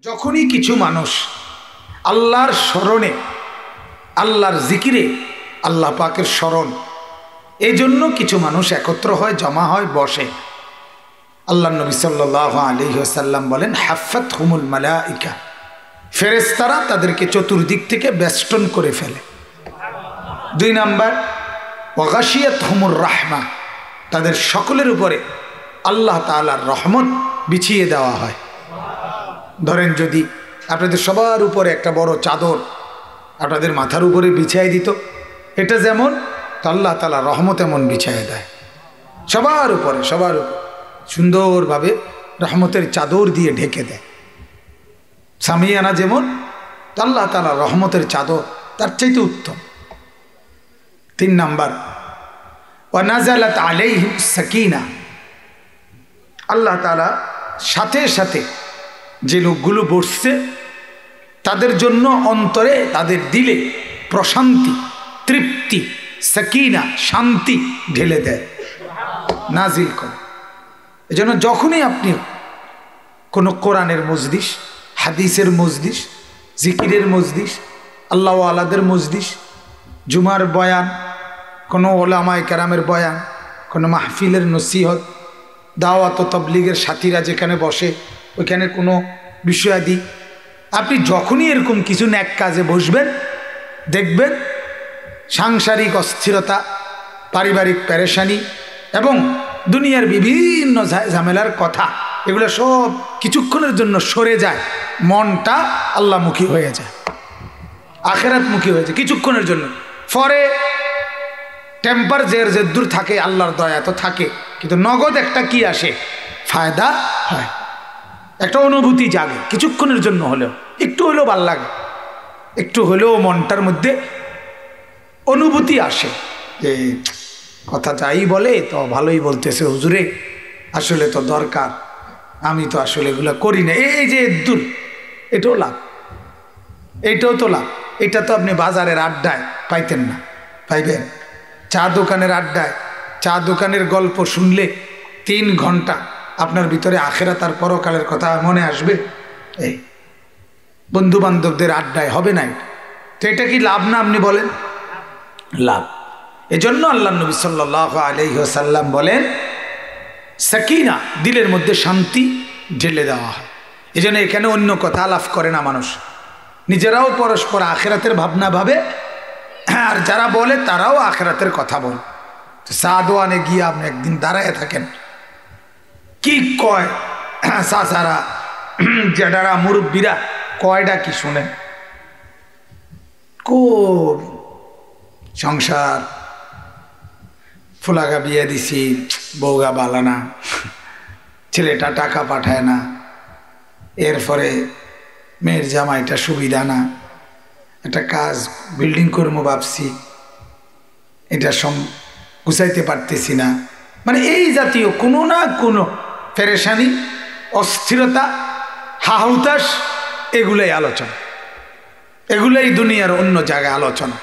যখনই কিছু মানুষ আল্লাহর স্মরণে, আল্লাহর জিকিরে, আল্লাহ পাকের স্মরণ, এই জন্য কিছু মানুষ একত্র হয়, জমা হয়, বসে। আল্লাহ নবী সাল্লাল্লাহু আলাইহি ওয়াসাল্লাম বলেন, হাফাত হুমুল মালাইকা, ফেরেশতারা তাদেরকে চতুর্দিক থেকে বেষ্টন করে ফেলে। 2 নাম্বার, ওয়াগাশিয়াত হুমুর রাহমা, তাদের সকলের উপরে আল্লাহ তাআলার রহমত বিছিয়ে দেওয়া হয়। ধরেন যদি আপনাদের সবার উপরে একটা বড় চাদর আপনাদের মাথার উপরে বিছিয়ে দিত, এটা যেমন, তো আল্লাহ তাআলা রহমত এমন বিছিয়ে দেয় সবার উপরে, সবার উপরে সুন্দরভাবে রহমতের চাদর দিয়ে ঢেকে দেয়। সামিয়ানা যেমন, তো আল্লাহ তাআলা রহমতের চাদর তার চাইতে উত্তম। 3 নাম্বার, ওয়া নাযালাত আলাইহিম সাকিনা, আল্লাহ তাআলা সাথে সাথে যে লোকগুলো বসছে তাদের জন্য অন্তরে, তাদের দিলে প্রশান্তি, তৃপ্তি, সাকিনা, শান্তি ঢেলে দেয়, নাজিল করে। এজন্য যখনই আপনি কোনো কোরআনের মজলিস, হাদিসের মজলিস, জিকিরের মজলিস, আল্লাহ ওয়ালাদের মজলিস, জুমার বয়ান, কোনো ওলামায়ে কেরামের বয়ান, কোনো মাহফিলের নসিহত, দাওয়াত ও তাবলীগের সাথীরা যেখানে বসে ওইখানে কোনো বিষয়াদি, আপনি যখনই এরকম কিছু ন্যাক কাজে বসবেন, দেখবেন সাংসারিক অস্থিরতা, পারিবারিক পেরেশানি এবং দুনিয়ার বিভিন্ন ঝামেলার কথা, এগুলো সব কিছুক্ষণের জন্য সরে যায়, মনটা আল্লাহমুখী হয়ে যায়, আখিরাতমুখী হয়ে যায় কিছুক্ষণের জন্য। পরে টেম্পার যে দূর থাকে, আল্লাহর দয়া তো থাকে, কিন্তু নগদ একটা কি আসে, ফায়দা হয়, একটা অনুভূতি জাগে কিছুক্ষণের জন্য হলেও, একটু হলেও ভাল লাগে, একটু হলেও মনটার মধ্যে অনুভূতি আসে যে কথা যাই বলে তো ভালোই বলতেছে হুজুরে, আসলে তো দরকার, আমি তো আসলে এগুলো করি না, এই যে দূর, এটাও লাভ, এইটাও তো লাভ। এটা তো আপনি বাজারের আড্ডায় পাইতেন না, পাইবেন চা দোকানের আড্ডায়, চা দোকানের গল্প শুনলে 3 ঘন্টা আপনার ভিতরে আখিরাত আর পরকালের কথা মনে আসবে। এই বন্ধু বান্ধবদের আড্ডায় হবে না, তো এটা কি লাভ না? আপনি বলেন লাভ। এজন্য আল্লাহ নবী সাল্লাল্লাহু আলাইহি ওয়াসাল্লাম বলেন, সাকিনা, দিলের মধ্যে শান্তি ঢেলে দেওয়া হয়। এজন্য এখানে অন্য কথা আলাপ করে না মানুষ, নিজেরাও পরস্পর আখিরাতের ভাবনা ভাবে, আর যারা বলে তারাও আখিরাতের কথা বলে। সাদওয়ানে গিয়ে আপনি একদিন দাঁড়ায় থাকেন, কি কয় চাচারা, জেঠারা, মুরব্বীরা কয়টা কি শুনেন, খুব সংসার, ফুলাগা বিয়ে দিছি, বউগা বালানা, ছেলেটা টাকা পাঠায় না, এরপরে মেয়ের জামাইটা সুবিধা না, একটা কাজ বিল্ডিং করবো ভাবছি, এটা গুছাইতে পারতেছি না, মানে এই জাতীয় কোনো না কোনো পেরেশানি, অস্থিরতা, হাহুতাশ, এগুলোই আলোচনা, এগুলোই দুনিয়ার অন্য জায়গায় আলোচনা।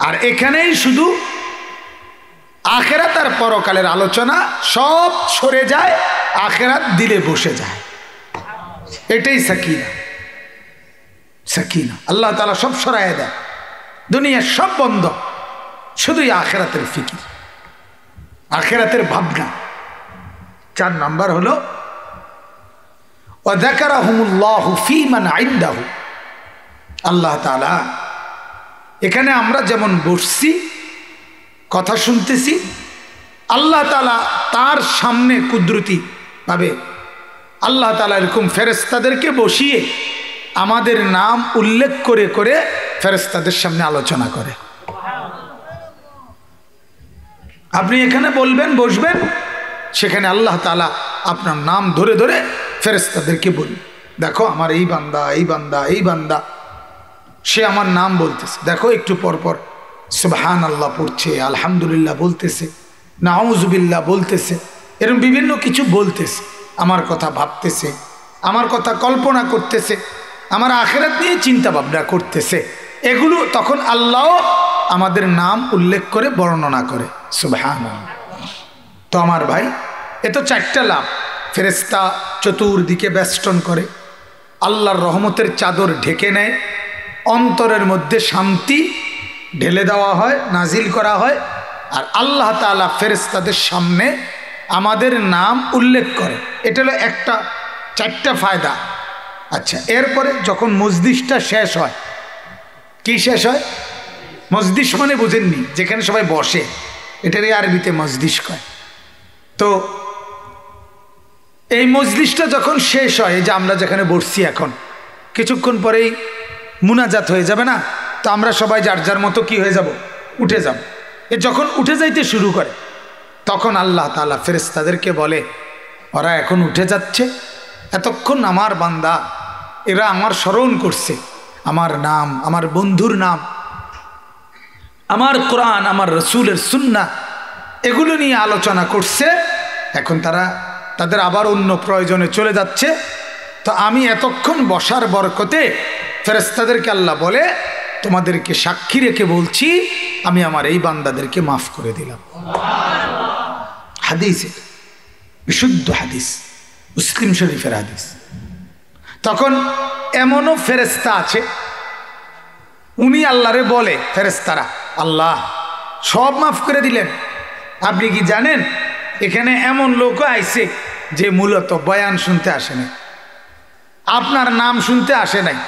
আর এখানেই শুধু আখিরাত আর পরকালের আলোচনা সব সরে যায়, আখিরাত দিলে বসে যায়, এটাই সাকিনা। সাকিনা, আল্লাহ তাআলা সব সরাইয়া দেয়, দুনিয়ার সব বন্ধ, শুধুই আখিরাতের ফিকির, আখিরাতের ভাবনা। 4 নাম্বার হলো, ওয়া যাকারাহুমুল্লাহু ফী মান ইনদাহু, আল্লাহ তাআলা এখানে আমরা যেমন বসছি কথা শুনতেছি, আল্লাহ তাআলা তার সামনে কুদরতি ভাবে আল্লাহ তাআলা এরকম ফেরেশতাদেরকে বসিয়ে আমাদের নাম উল্লেখ করে করে ফেরেশতাদের সামনে আলোচনা করে। আপনি এখানে বলবেন, বসবেন, সেখানে আল্লাহ তাআলা আপনার নাম ধরে ধরে ফেরেশতাদেরকে বলবেন, দেখো আমার এই বান্দা, এই বান্দা, এই বান্দা, সে আমার নাম বলতেছে, দেখো একটু পর পর সুবহানাল্লাহ পড়ছে, আলহামদুলিল্লাহ বলতেছে, নাউজুবিল্লাহ বলতেছে, এরকম বিভিন্ন কিছু বলতেছে, আমার কথা ভাবতেছে, আমার কথা কল্পনা করতেছে, আমার আখিরাত নিয়ে চিন্তা ভাবনা করতেছে, এগুলো তখন আল্লাহ আমাদের নাম উল্লেখ করে বর্ণনা করে, সুবহানাল্লাহ। তো আমার ভাই, এ তো 4টা লাভ, ফেরেশতা চতুর্দিকে বেষ্টন করে, আল্লাহর রহমতের চাদর ঢেকে নেয়, অন্তরের মধ্যে শান্তি ঢেলে দেওয়া হয়, নাজিল করা হয়। আর আল্লাহ তাআলা ফেরেশতাদের সামনে আমাদের নাম উল্লেখ করে। এটা হলো একটা, 4টা ফায়দা। আচ্ছা, এরপরে যখন মজলিসটা শেষ হয়, কি শেষ হয়? মজলিস মানে বুঝেননি, যেখানে সবাই বসে, এটারই আরবিতে মজলিস কয়। তো এই মজলিসটা যখন শেষ হয়, যে আমরা যেখানে বসছি এখন, কিছুক্ষণ পরেই মুনাজাত হয়ে যাবে না? তো আমরা সবাই যার যার মতো কি হয়ে যাব? উঠে যাব। এ যখন উঠে যাইতে শুরু করে, তখন আল্লাহ তাআলা ফেরেশতাদেরকে বলে, ওরা এখন উঠে যাচ্ছে, এতক্ষণ আমার বান্দা, এরা আমার স্মরণ করছে, আমার নাম, আমার বন্ধুর নাম, আমার কোরআন, আমার রসুলের সুন্নাহ, এগুলো নিয়ে আলোচনা করছে। এখন তাদের আবার অন্য প্রয়োজনে চলে যাচ্ছে। তো আমি এতক্ষণ বসার বরকতে ফেরেশতাদেরকে আল্লাহ বলে, তোমাদেরকে সাক্ষী রেখে বলছি, আমি আমার এই বান্দাদেরকে মাফ করে দিলাম। হাদিস, বিশুদ্ধ হাদিস, মুসলিম শরীফের হাদিস। তখন এমনও ফেরেশতা আছে, উনি আল্লাহরে বলে, ফেরেশতারা, আল্লাহ সব মাফ করে দিলেন, আপনি কি জানেন এখানে এমন লোকও আইছে যে মূলত বয়ান শুনতে আসে নাই, আপনার নাম শুনতে আসে নাই,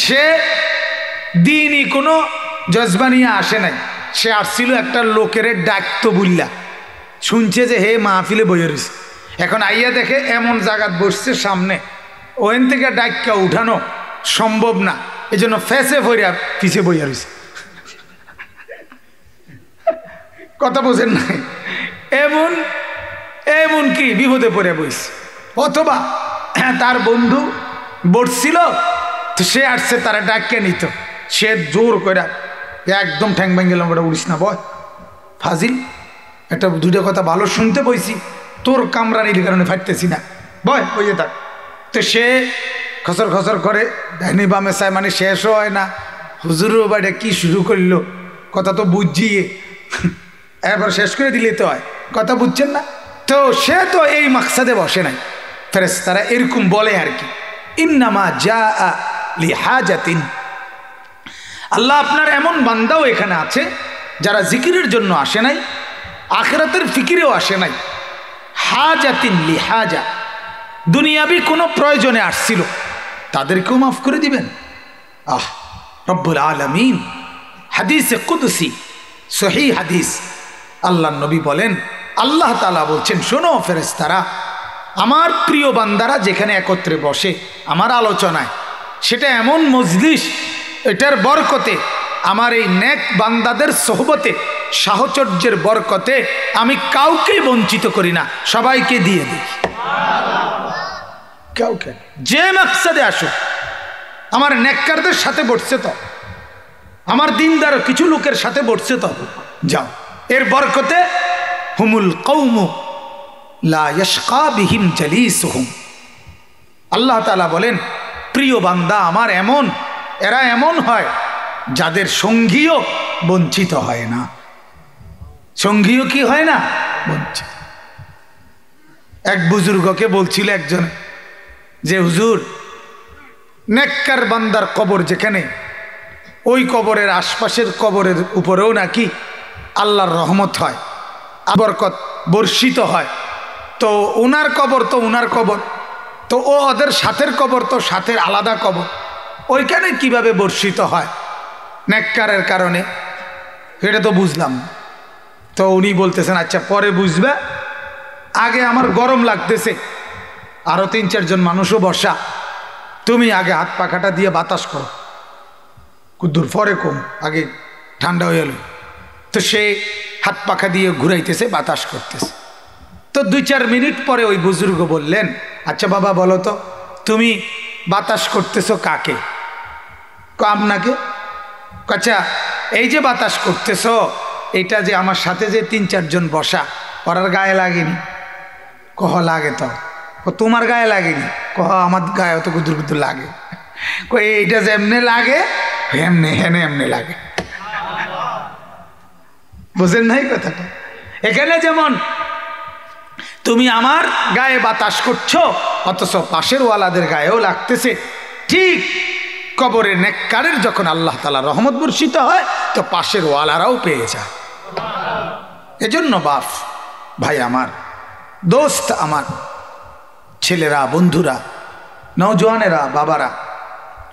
সে দিনই কোনো জজবা নিয়ে আসে নাই, সে আসছিল একটা লোকের ডাকতো বুল্লা, শুনছে যে হে মাহফিলে বইয়ে রয়েছে, এখন আইয়া দেখে এমন জায়গাত বসছে সামনে, ওখান থেকে ডাক্কা উঠানো সম্ভব না, এই জন্য ফেসে ফরিয়া পিছিয়ে বইয়া রয়েছে। কথা বোঝেন নাই? এমন কি বিপদে পড়ে বইছে। অথবা তার বন্ধু বসছিল, তো সে আসছে, তারা ডাক্কা নিত, সে জোর করে একদম ঠ্যাং ভেঙে গেলাম, ওটা উড়িস না, বয় ফাজিল, একটা দুটো কথা ভালো শুনতে বইছি, তোর কামরানির কারণে ফাটতেছি না, বয় বইয়ে থাক। তো সে খসর খসর করে ডাইনি বামে চায়, মানে শেষও হয় না, হুজুরও বাড়ি কি শুরু করলো, কথা তো বুঝিয়ে এবার শেষ করে দিলে তো হয়, কথা বুঝছেন না? তো সে তো এই মাকসাদে বসে নাই। ফেরেশতারা এরকম বলে আর কি, ইন্নামা জাআ লিহাজাতিন, আল্লাহ আপনার এমন বান্দাও এখানে আছে যারা জিকিরের জন্য আসে নাই, আখিরাতের ফিকিরেও আসে নাই, হাজাতিন লিহাজা, দুনিয়াবি কোনো প্রয়োজনে আসছিল, তাদেরকেও মাফ করে দিবেন। আহ, রব্বুল আলামিন হাদিসে কুদসি, সহিহ হাদিস, আল্লাহ নবী বলেন, আল্লাহ তাআলা বলছেন, শোনো ফেরেশতারা, আমার প্রিয় বান্দারা যেখানে একত্রে বসে আমার আলোচনায়, সেটা এমন মজলিস, এটার বরকতে, আমার এই নেক বান্দাদের সোহবতে, সাহচর্যের বরকতে আমি কাউকে বঞ্চিত করি না, সবাইকে দিয়ে দিই। কাউকে, যে মাকসাদে আসো, আমার নেককারদের সাথে বসছে তো, আমার দিনদার কিছু লোকের সাথে বসছে তো, যাও, এর বরকতে হুমুল কওমু লা ইয়াশকা বিহিম জালিসুহুম, আল্লাহ তাআলা বলেন, প্রিয় বান্দা আমার এমন, এরা এমন হয় যাদের সঙ্গীও বঞ্চিত হয় না, সঙ্গীও কি হয় না, বঞ্চিত। এক বুজুর্গকে বলছিল একজন যে হুজুর, নেককার বান্দার কবর যেখানে, ওই কবরের আশপাশের কবরের উপরেও নাকি আল্লাহর রহমত হয়, বরকত বর্ষিত হয়। তো ওনার কবর তো ওনার কবর, তো ও ওদের সাথের কবর তো সাথের আলাদা কবর, ওইখানে কিভাবে বর্ষিত হয় নেককারের কারণে, এটা তো বুঝলাম। তো উনি বলতেছেন, আচ্ছা পরে বুঝবে, আগে আমার গরম লাগতেছে, আরো 3-4 জন মানুষও বসা, তুমি আগে হাত পাখাটা দিয়ে বাতাস করো, কুদ্দুর পরে কম, আগে ঠান্ডা হয়ে এলো। তো সে হাত পাখা দিয়ে ঘুরাইতেছে, বাতাস করতেছে। তো 2-4 মিনিট পরে ওই বুজুর্গ বললেন, আচ্ছা বাবা বলো তো, তুমি বাতাস করতেছো কাকে? আপনাকে। আচ্ছা, এই যে বাতাস করতেছো, এটা যে আমার সাথে যে 3-4 জন বসা, ওরার গায়ে লাগেনি? কহ লাগে তো। তোমার গায়ে লাগেনি? কহ আমার গায়ে অত গুদুর গুদুর লাগে। এইটা যে এমনি লাগে, এমনি হেনে এমনি লাগে। বুঝেন নাই কথাটা? এখানে যেমন তুমি আমার গায়ে বাতাস করছো, অথচ পাশের ওয়ালাদের গায়েও লাগতেছে। ঠিক কবরে নেককারের যখন আল্লাহ তাআলা রহমত বর্ষিত হয়, তো পাশের ওয়ালারাও পেয়ে যায়। এজন্য বাপ, ভাই আমার, দোস্ত আমার, ছেলেরা, বন্ধুরা, নওজোয়ানেরা, বাবারা,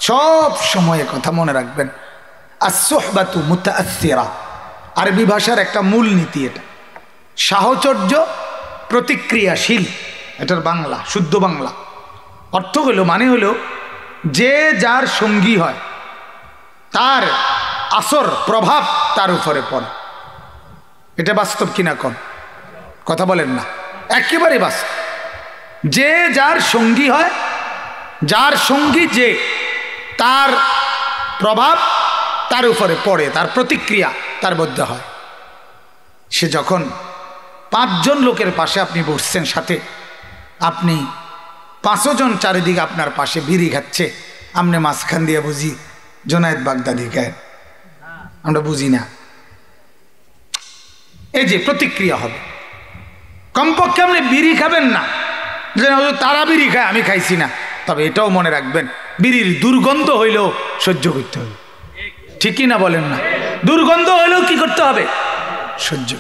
সব সময়ে কথা মনে রাখবেন, আস-সুহবাতু মুতাআসসিরা, আরবি ভাষার একটা মূল নীতি এটা। সাহচর্য প্রতিক্রিয়াশীল, এটার বাংলা, শুদ্ধ বাংলা অর্থ হলো, মানে হলো যে যার সঙ্গী হয় তার আসর প্রভাব তার উপরে পড়ে। এটা বাস্তব কিনা কোন কথা বলেন না? একেবারে বাস্তব। যে যার সঙ্গী হয়, যার সঙ্গী যে, তার প্রভাব তার উপরে পড়ে, তার প্রতিক্রিয়া তার মধ্যে হয়। সে যখন 5 জন লোকের পাশে আপনি বসছেন, সাথে আপনি 5 জন চারিদিকে আপনার পাশে বিড়ি খাচ্ছে, আপনি মাঝখান দিয়ে বুঝি জোনায়েদ বাগদাদি খায়, আমরা বুঝি না। এই যে প্রতিক্রিয়া হবে, কমপক্ষে আপনি বিড়ি খাবেন না যে তারা বিড়ি খায় আমি খাইছি না। তবে এটাও মনে রাখবেন, বিড়ির দুর্গন্ধ হইলেও সহ্য করতে হবে, ঠিকই না বলেন না? দুর্গন্ধ হইলেও কি করতে হবে? সহ্য।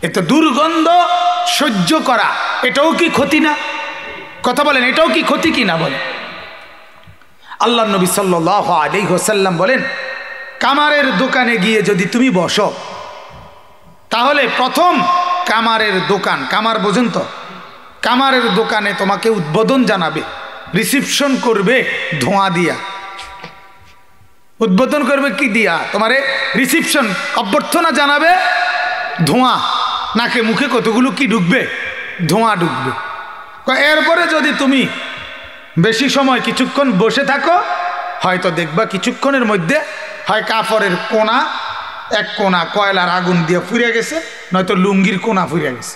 এত দুর্গন্ধ সহ্য করা, এটাও কি ক্ষতি না? কথা বলেন, এটাও কি ক্ষতি কি না বলেন? আল্লাহ নবী সাল্লাল্লাহু আলাইহি ওয়াসাল্লাম বলেন, কামারের দোকানে গিয়ে যদি তুমি বসো, তাহলে প্রথম কামারের দোকান, কামার বোঝেন তো, কামারের দোকানে তোমাকে উদ্বোধন জানাবে, রিসিপশন করবে ধোঁয়া দিয়া। উদ্বোধন করবে কি দিয়া? তোমারে রিসিপশন, অভ্যর্থনা জানাবে ধোঁয়া। নাকে মুখে কতগুলো কি ঢুকবে? ধোঁয়া ঢুকবে। এরপরে যদি তুমি বেশি সময় কিছুক্ষণ বসে থাকো, হয়তো দেখবা কিছুক্ষণের মধ্যে হয় কাপড়ের কোনা, এক কোনা কয়লার আগুন দিয়ে ফুরিয়ে গেছে, নয়তো লুঙ্গির কোনা ফুরিয়ে গেছে,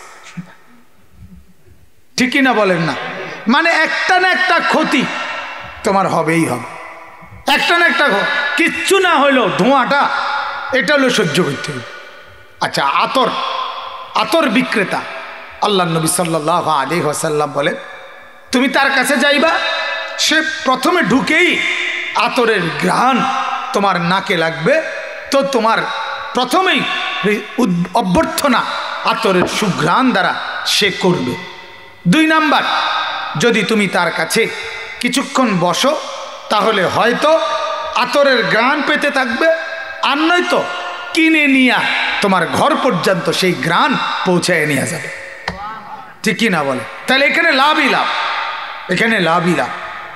ঠিক কিনা বলেন না? মানে একটা না একটা ক্ষতি তোমার হবেই হবে, একটা না একটা। কিচ্ছু না হইলেও ধোঁয়াটা, এটা হলো সহ্য করতে হবে। আচ্ছা, আতর, আতর বিক্রেতা, আল্লাহ নবী সাল্লাল্লাহু আলাইহি ওয়াসাল্লাম বলে, তুমি তার কাছে যাইবা, সে প্রথমে ঢুকেই আতরের ঘ্রাণ তোমার নাকে লাগবে, তো তোমার প্রথমেই অভ্যর্থনা আতরের সুঘ্রাণ দ্বারা সে করবে। 2 নাম্বার, যদি তুমি তার কাছে কিছুক্ষণ বসো, তাহলে হয়তো আতরের ঘ্রাণ পেতে থাকবে, আর নয়তো কিনে নিয়ে তোমার ঘর পর্যন্ত সেই ঘ্রাণ পৌঁছায় নিয়ে যাবে, ঠিক কি না বলে? তাহলে এখানে লাভই লাভ, এখানে লাভই লাভ,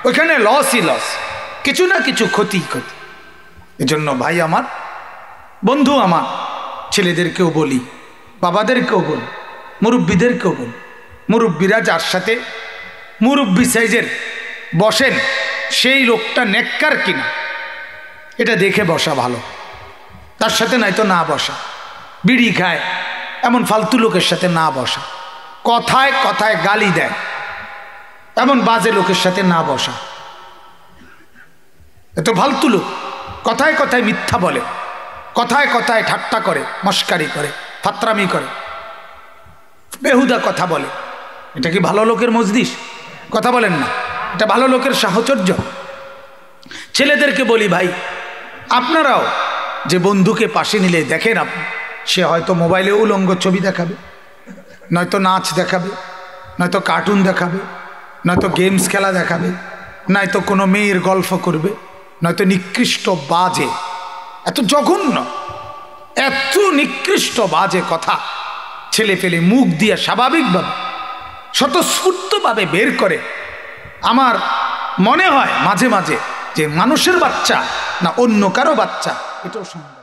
ওখানে লসই লস, কিছু না কিছু ক্ষতি ক্ষতি। এজন্য ভাই আমার, বন্ধু আমার, ছেলেদেরকেও বলি, বাবাদেরকেও বলি, মুরব্বীদেরকেও বলি, মুরব্বীরা যার সাথে মুরব্বী সাইজের বসেন, সেই লোকটা নেককার কিনা এটা দেখে বসা ভালো। তার সাথে নয়তো না বসা, বিড়ি খায় এমন ফালতু লোকের সাথে না বসা, কথায় কথায় গালি দেয় এমন বাজে লোকের সাথে না বসা। এত ফালতু লোক কথায় কথায় মিথ্যা বলে, কথায় কথায় ঠাট্টা করে, মস্কারি করে, ফাত্রামি করে, বেহুদা কথা বলে, এটা কি ভালো লোকের মজলিস? কথা বলেন না, এটা ভালো লোকের সাহচর্য? ছেলেদেরকে বলি, ভাই আপনারাও যে বন্ধুকে পাশে নিলে দেখেন, আপনি সে হয়তো মোবাইলে উলঙ্গ ছবি দেখাবে, নয়তো নাচ দেখাবে, নয়তো কার্টুন দেখাবে, নয়তো গেমস খেলা দেখাবে, নয়তো কোনো মেয়ের গল্প করবে, নয়তো নিকৃষ্ট বাজে, এত জঘন্য, এত নিকৃষ্ট বাজে কথা ছেলে ফেলে মুখ দিয়ে স্বাভাবিকভাবে স্বতঃস্ফূর্তভাবে বের করে। আমার মনে হয় মাঝে মাঝে যে মানুষের বাচ্চা না অন্য কারো বাচ্চা, এটাও সম্ভব।